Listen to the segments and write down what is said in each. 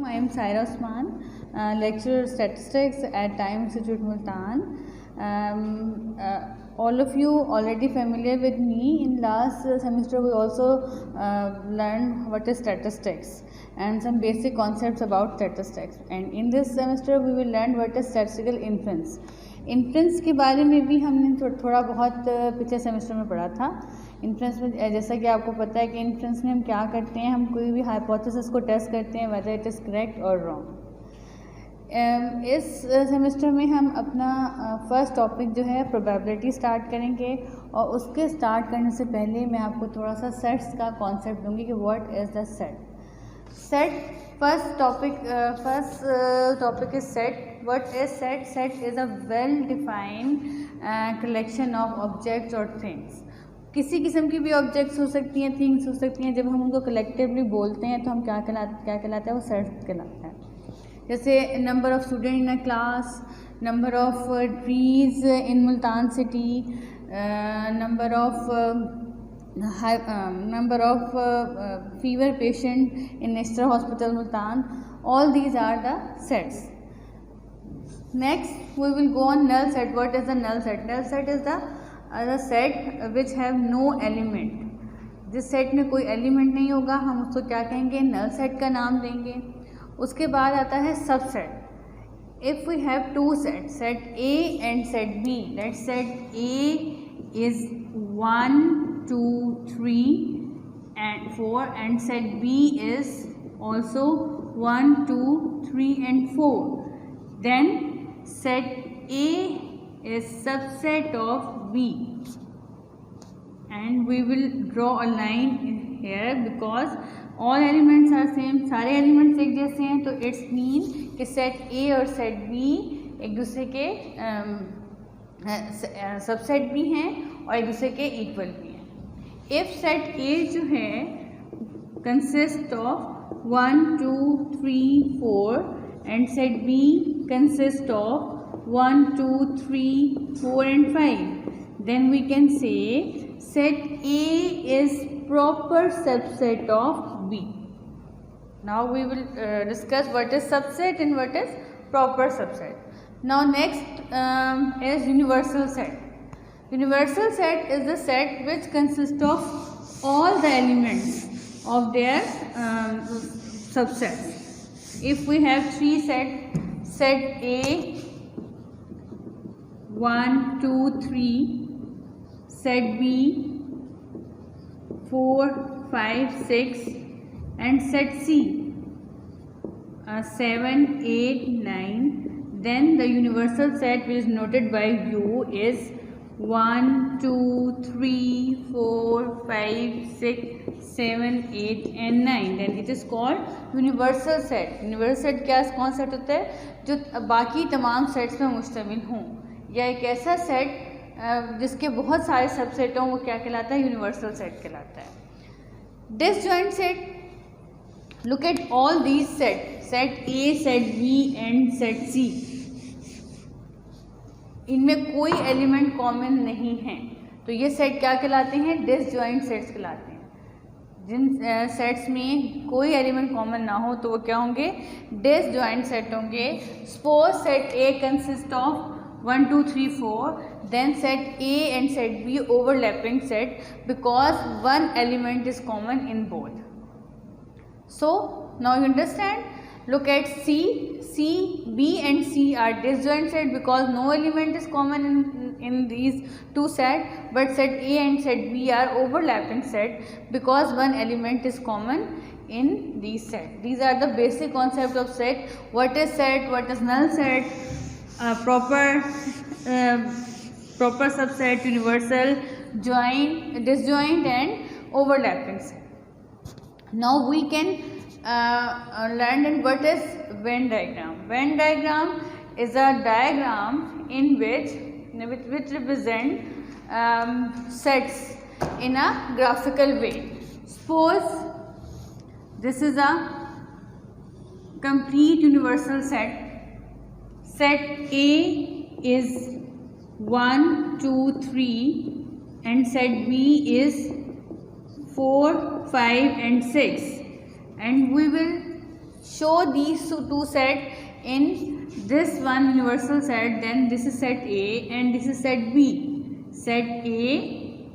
I am Saira Osman, lecturer statistics at Time Institute Multan. All of you already familiar with me. In last semester we also learned what is statistics and some basic concepts about statistics, and in this semester we will learn what is statistical inference. Inference के बारे में भी हमने थोड़ा बहुत पिछले semester में पढ़ा था. इन्फ्रेंस में जैसा कि आपको पता है कि इन्फ्रेंस में हम क्या करते हैं, हम कोई भी हाइपोथेसिस को टेस्ट करते हैं वेदर इट इज़ करेक्ट और रॉन्ग. इस सेमेस्टर में हम अपना फर्स्ट टॉपिक जो है प्रोबेबिलिटी स्टार्ट करेंगे, और उसके स्टार्ट करने से पहले मैं आपको थोड़ा सा सेट्स का कॉन्सेप्ट दूंगी कि what is the set. First topic is set. What is set? Set is a well-defined collection of objects or things. किसी किस्म की भी ऑब्जेक्ट्स हो सकती हैं, थिंग्स हो सकती हैं. जब हम उनको कलेक्टिवली बोलते हैं तो हम क्या कहलाता है, वो सेट कहलाता है. जैसे number of student in a class, number of trees in Multan city, number of fever patient in Nestor Hospital Multan. All these are the sets. Next we will go on null set. What is the null set? Null set is the set which have no element. जिस set में कोई element नहीं होगा हम उसको क्या कहेंगे, null set का नाम देंगे. उसके बाद आता है subset. If we have two sets, set A and set B, let's set A is 1, 2, 3 and 4, and set B is also 1, 2, 3 and 4. Then set A is subset of B, and we will draw a line here because all elements are same. सारे elements एक जैसे हैं, तो it's mean कि set A और set B एक दूसरे के सबसेट भी हैं और एक दूसरे के इक्वल भी हैं. इफ सेट A जो है consist of 1, 2, 3, 4 and set B consist of 1, 2, 3, 4 and 5, then we can say set A is proper subset of B. Now we will discuss what is subset and what is proper subset. Now next is universal set. Universal set is the set which consists of all the elements of their subsets. If we have three sets, set A 1, 2, 3, set B 4, 5, 6 and set C 7, 8, 9, then the universal set which is noted by U is 1, 2, 3, 4, 5, 6, 7, 8 and 9. Then it is called universal set. Universal set क्या कौन set होता है, जो बाकी तमाम sets में मुश्तमिल हों, या एक ऐसा सेट जिसके बहुत सारे सबसेट हों, वो क्या कहलाता है, यूनिवर्सल सेट कहलाता है. Disjoint set. Look at all these sets, set A, set B and set C. इनमें कोई एलिमेंट कॉमन नहीं है, तो ये सेट क्या कहलाते हैं, डिसजॉइंट सेट्स कहलाते हैं. जिन सेट्स में कोई एलिमेंट कॉमन ना हो तो वो क्या होंगे, डिसजॉइंट सेट होंगे. Suppose set A consist of 1, 2, 3, 4, then set A and set B overlapping set because one element is common in both. So now you understand. Look at C, B and C are disjoint set because no element is common in these two sets, but set A and set B are overlapping set because one element is common in these sets. These are the basic concept of set. What is set, what is null set, proper subset, universal, joint, disjoint and overlapping set. Now we can learn what is Venn diagram. Venn diagram is a diagram in which represent sets in a graphical way. Suppose this is a complete universal set. Set A is 1, 2, 3 and set B is 4, 5 and 6, and we will show these two sets in this one universal set, then this is set A and this is set B. Set A,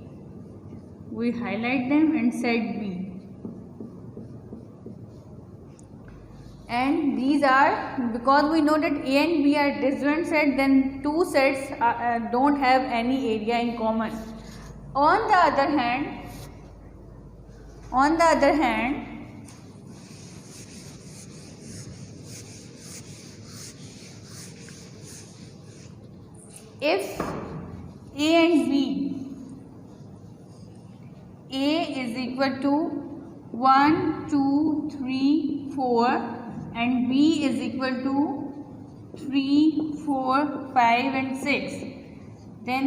we highlight them, and set B. And these are, because we know that A and B are disjoint sets, then two sets don't have any area in common. On the other hand, if A and B, A is equal to 1, 2, 3, 4 and B is equal to 3, 4, 5 and 6, then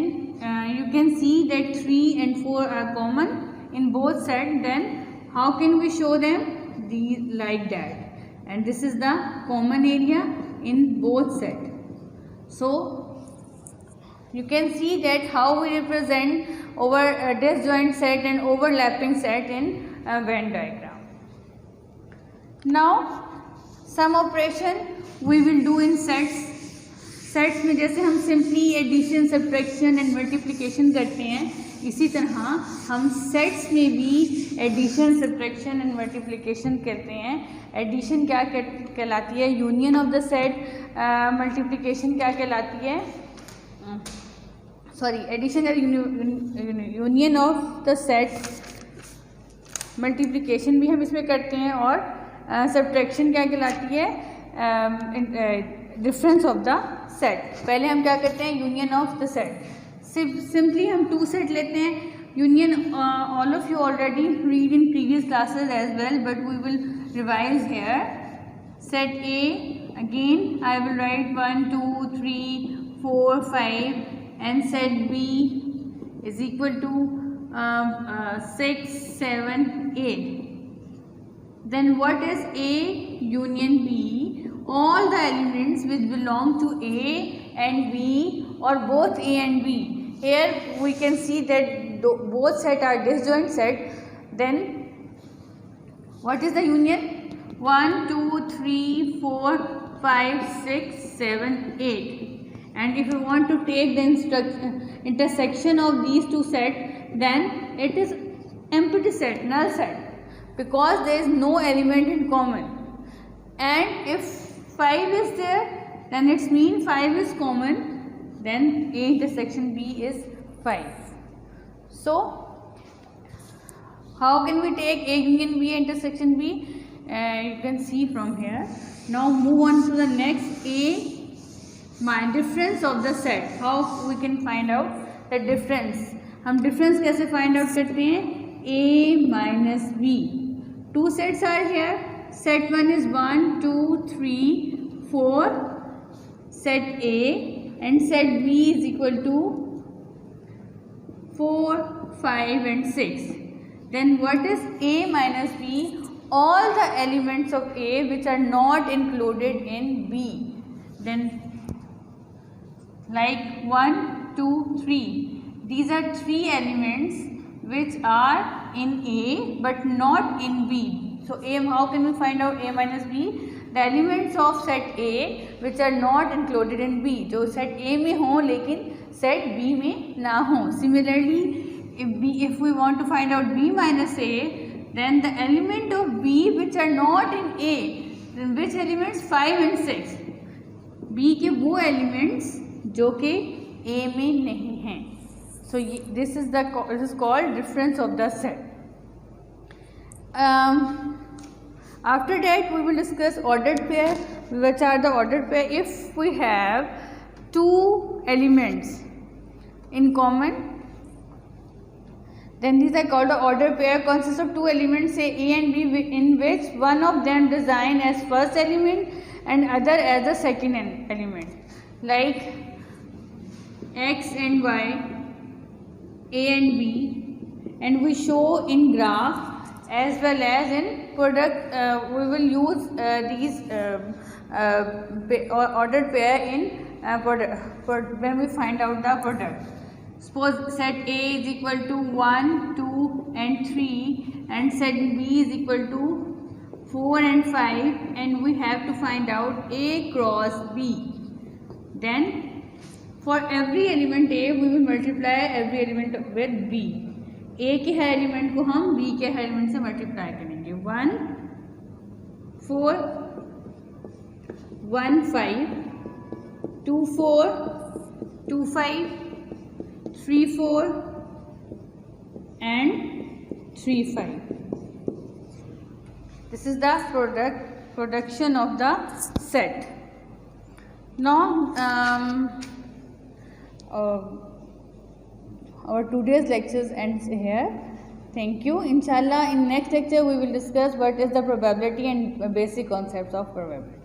you can see that 3 and 4 are common in both sets. Then how can we show them? These like that, and this is the common area in both sets. So you can see that how we represent over a disjoint set and overlapping set in a Venn diagram. Now some operation we will do in sets में जैसे हम simply addition, subtraction and multiplication करते हैं, इसी तरह हम sets में भी एडिशन, सब्ट्रैक्शन एंड मल्टीप्लिकेशन करते हैं. एडिशन क्या कहलाती है? Union of the set. Multiplication क्या कहलाती है? Sorry, addition union of the set. Multiplication भी हम इसमें करते हैं. और सब्ट्रैक्शन क्या कहलाती है? Difference of the set. पहले हम क्या करते हैं? Union of the set. Simply हम टू सेट लेते हैं. Union all of you already read in previous classes as well, but we will revise here. Set A, again I will write 1, 2, 3, 4, 5 and set B is equal to 6, 7, 8. Then what is A union B? All the elements which belong to A and B or both A and B. Here we can see that both sets are disjoint set. Then what is the union? 1, 2, 3, 4, 5, 6, 7, 8. And if you want to take the intersection of these two sets, then it is empty set, null set, because there is no element in common. And if 5 is there, then it means 5 is common, then A intersection B is 5. So how can we take A union B intersection B? You can see from here. Now move on to the next. A difference of the set. How we can find out the difference? हम difference कैसे find out करते हैं? A minus B. Two sets are here. Set 1 is 1, 2, 3, 4. Set A and set B is equal to 4, 5 and 6. Then what is A minus B? All the elements of A which are not included in B. Then like 1, 2, 3. These are three elements which are in A but not in B. So how can we find out A minus B? The elements of set A which are not included in B. जो set A में हो लेकिन set B में ना हो. Similarly, if we want to find out B minus A, then the element of B which are not in A, then which elements? 5 and 6. B के वो elements जो कि A में नहीं हैं. So this is called difference of the set. After that we will discuss ordered pair. Which are the ordered pair? If we have two elements in common, then these are called the ordered pair. Consists of two elements, say A and B, in which one of them designated as first element and other as the second element. Like X and Y, A and B, and we show in graph as well as in product. We will use these ordered pair in product when we find out the product. Suppose set A is equal to 1, 2 and 3 and set B is equal to 4 and 5, and we have to find out A cross B. Then for every element A we will multiply every element with B. A के हर element को हम B के हर element से multiply करेंगे. 1 4 1 5 2 4 2 5 3 4 and 3 5. This is the production of the set. Now our today's lectures ends here. Thank you. Inshallah, in next lecture we will discuss what is the probability and basic concepts of probability.